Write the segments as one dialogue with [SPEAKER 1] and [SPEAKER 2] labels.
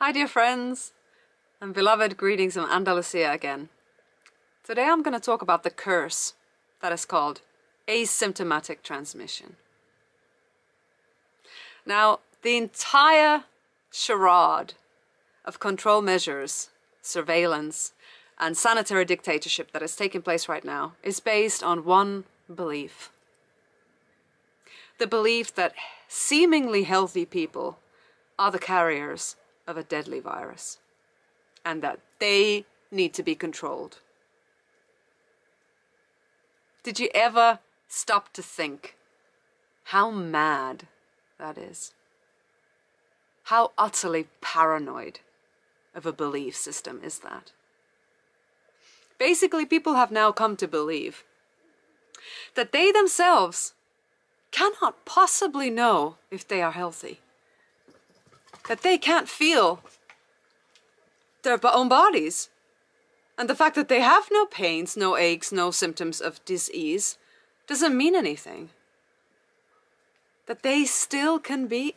[SPEAKER 1] Hi dear friends, and beloved greetings from Andalusia again. Today I'm going to talk about the curse that is called asymptomatic transmission. Now, the entire charade of control measures, surveillance, and sanitary dictatorship that is taking place right now is based on one belief. The belief that seemingly healthy people are the carriers of a deadly virus, and that they need to be controlled. Did you ever stop to think how mad that is? How utterly paranoid of a belief system is that? Basically, people have now come to believe that they themselves cannot possibly know if they are healthy. That they can't feel their own bodies. And the fact that they have no pains, no aches, no symptoms of disease doesn't mean anything. That they still can be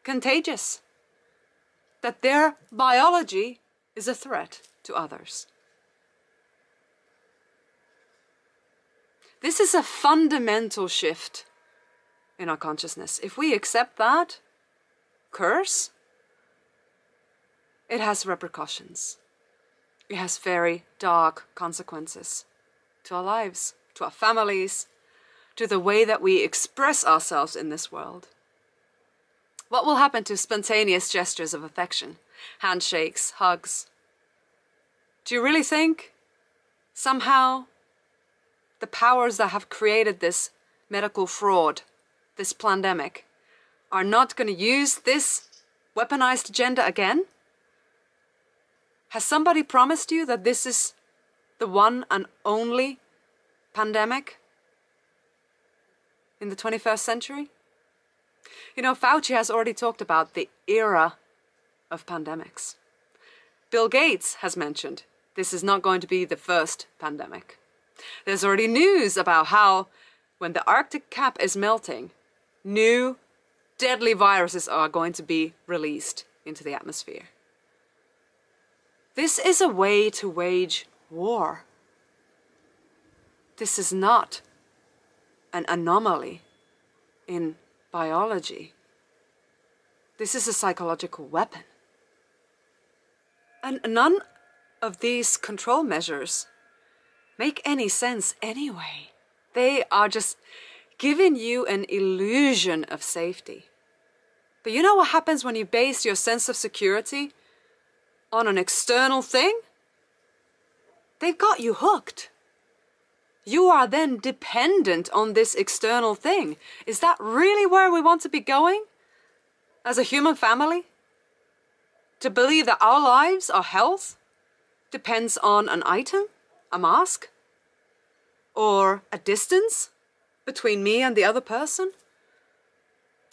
[SPEAKER 1] contagious. That their biology is a threat to others. This is a fundamental shift in our consciousness. If we accept that curse, it has repercussions. It has very dark consequences to our lives, to our families, to the way that we express ourselves in this world. What will happen to spontaneous gestures of affection, handshakes, hugs? Do you really think somehow the powers that have created this medical fraud, this pandemic, are not going to use this weaponized agenda again? Has somebody promised you that this is the one and only pandemic in the 21st century? You know, Fauci has already talked about the era of pandemics. Bill Gates has mentioned this is not going to be the first pandemic. There's already news about how when the Arctic cap is melting, new deadly viruses are going to be released into the atmosphere. This is a way to wage war. This is not an anomaly in biology. This is a psychological weapon. And none of these control measures make any sense anyway. They are just giving you an illusion of safety. But you know what happens when you base your sense of security on an external thing? They've got you hooked. You are then dependent on this external thing. Is that really where we want to be going as a human family? To believe that our lives, our health, depends on an item, a mask, or a distance between me and the other person?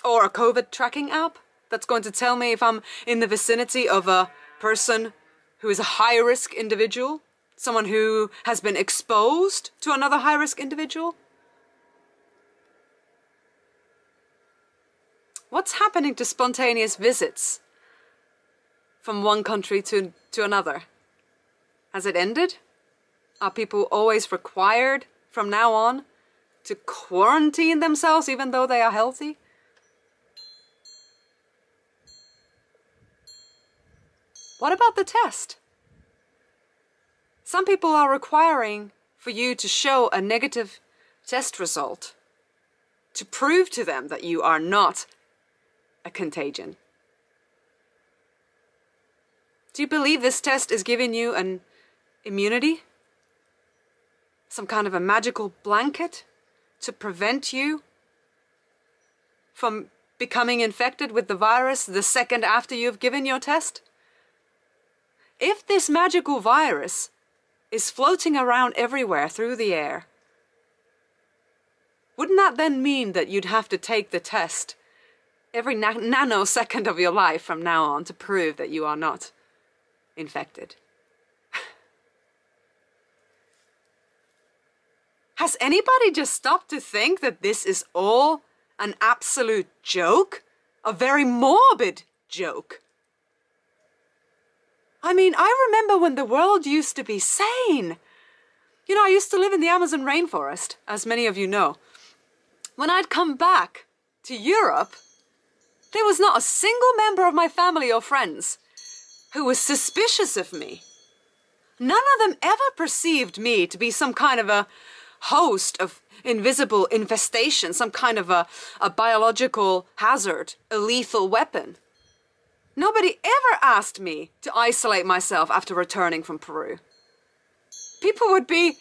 [SPEAKER 1] Or a COVID tracking app that's going to tell me if I'm in the vicinity of a person who is a high-risk individual, someone who has been exposed to another high-risk individual? What's happening to spontaneous visits from one country to another? Has it ended? Are people always required from now on to quarantine themselves even though they are healthy? What about the test? Some people are requiring for you to show a negative test result to prove to them that you are not a contagion. Do you believe this test is giving you an immunity? Some kind of a magical blanket to prevent you from becoming infected with the virus the second after you've given your test? If this magical virus is floating around everywhere through the air, wouldn't that then mean that you'd have to take the test every nanosecond of your life from now on to prove that you are not infected? Has anybody just stopped to think that this is all an absolute joke? A very morbid joke? I mean, I remember when the world used to be sane. You know, I used to live in the Amazon rainforest, as many of you know. When I'd come back to Europe, there was not a single member of my family or friends who was suspicious of me. None of them ever perceived me to be some kind of a host of invisible infestation, some kind of a biological hazard, a lethal weapon. Nobody ever asked me to isolate myself after returning from Peru. People would be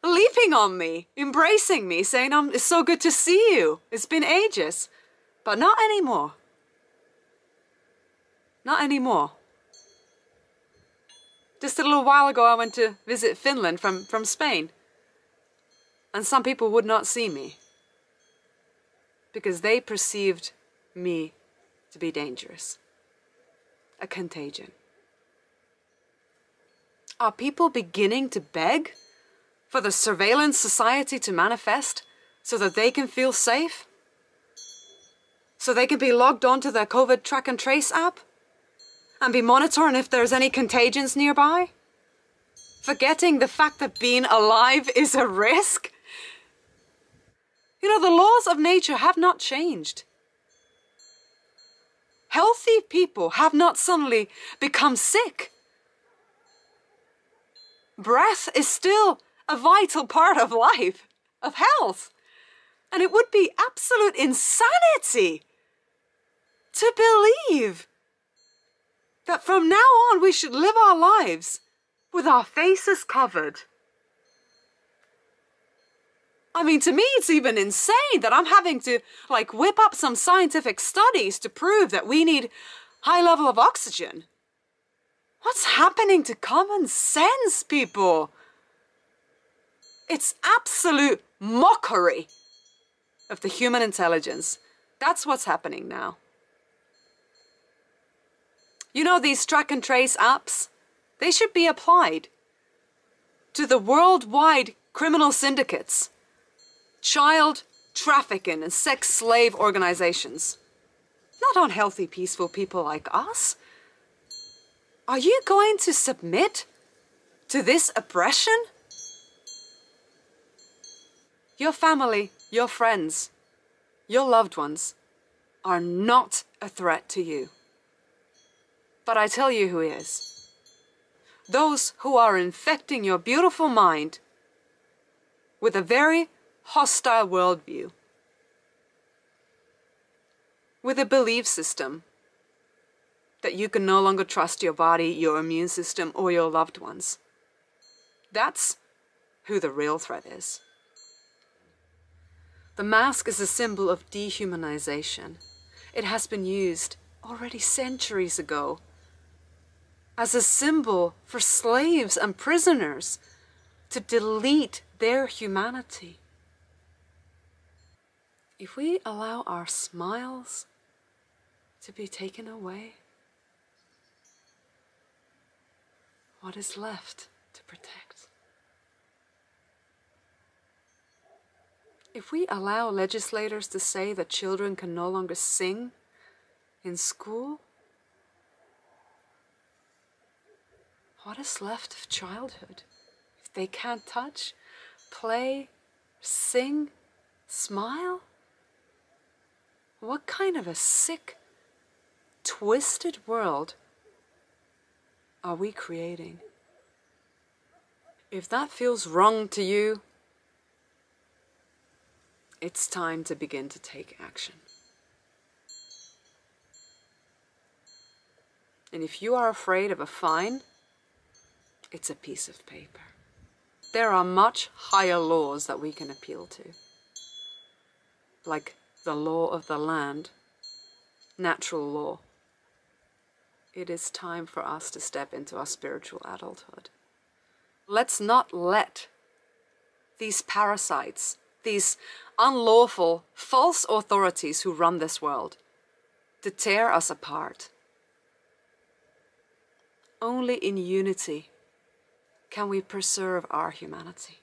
[SPEAKER 1] leaping on me, embracing me, saying, it's so good to see you. It's been ages. But not anymore. Not anymore. Just a little while ago, I went to visit Finland from Spain. And some people would not see me because they perceived me to be dangerous. A contagion. Are people beginning to beg for the surveillance society to manifest so that they can feel safe? So they can be logged onto their COVID track and trace app and be monitoring if there's any contagions nearby? Forgetting the fact that being alive is a risk? You know, the laws of nature have not changed. Healthy people have not suddenly become sick. Breath is still a vital part of life, of health. And it would be absolute insanity to believe that from now on we should live our lives with our faces covered. I mean, to me, it's even insane that I'm having to, like, whip up some scientific studies to prove that we need high level of oxygen. What's happening to common sense, people? It's absolute mockery of the human intelligence. That's what's happening now. You know, these track and trace apps, they should be applied to the worldwide criminal syndicates, child trafficking and sex slave organizations. Not on healthy, peaceful people like us. Are you going to submit to this oppression? Your family, your friends, your loved ones are not a threat to you. But I tell you who is. Those who are infecting your beautiful mind with a very hostile worldview, with a belief system that you can no longer trust your body, your immune system, or your loved ones. That's who the real threat is. The mask is a symbol of dehumanization. It has been used already centuries ago as a symbol for slaves and prisoners to delete their humanity. If we allow our smiles to be taken away, what is left to protect? If we allow legislators to say that children can no longer sing in school, what is left of childhood? If they can't touch, play, sing, smile? What kind of a sick, twisted world are we creating? If that feels wrong to you, it's time to begin to take action. And if you are afraid of a fine, it's a piece of paper. There are much higher laws that we can appeal to, like the law of the land, natural law. It is time for us to step into our spiritual adulthood. Let's not let these parasites, these unlawful, false authorities who run this world, to tear us apart. Only in unity can we preserve our humanity.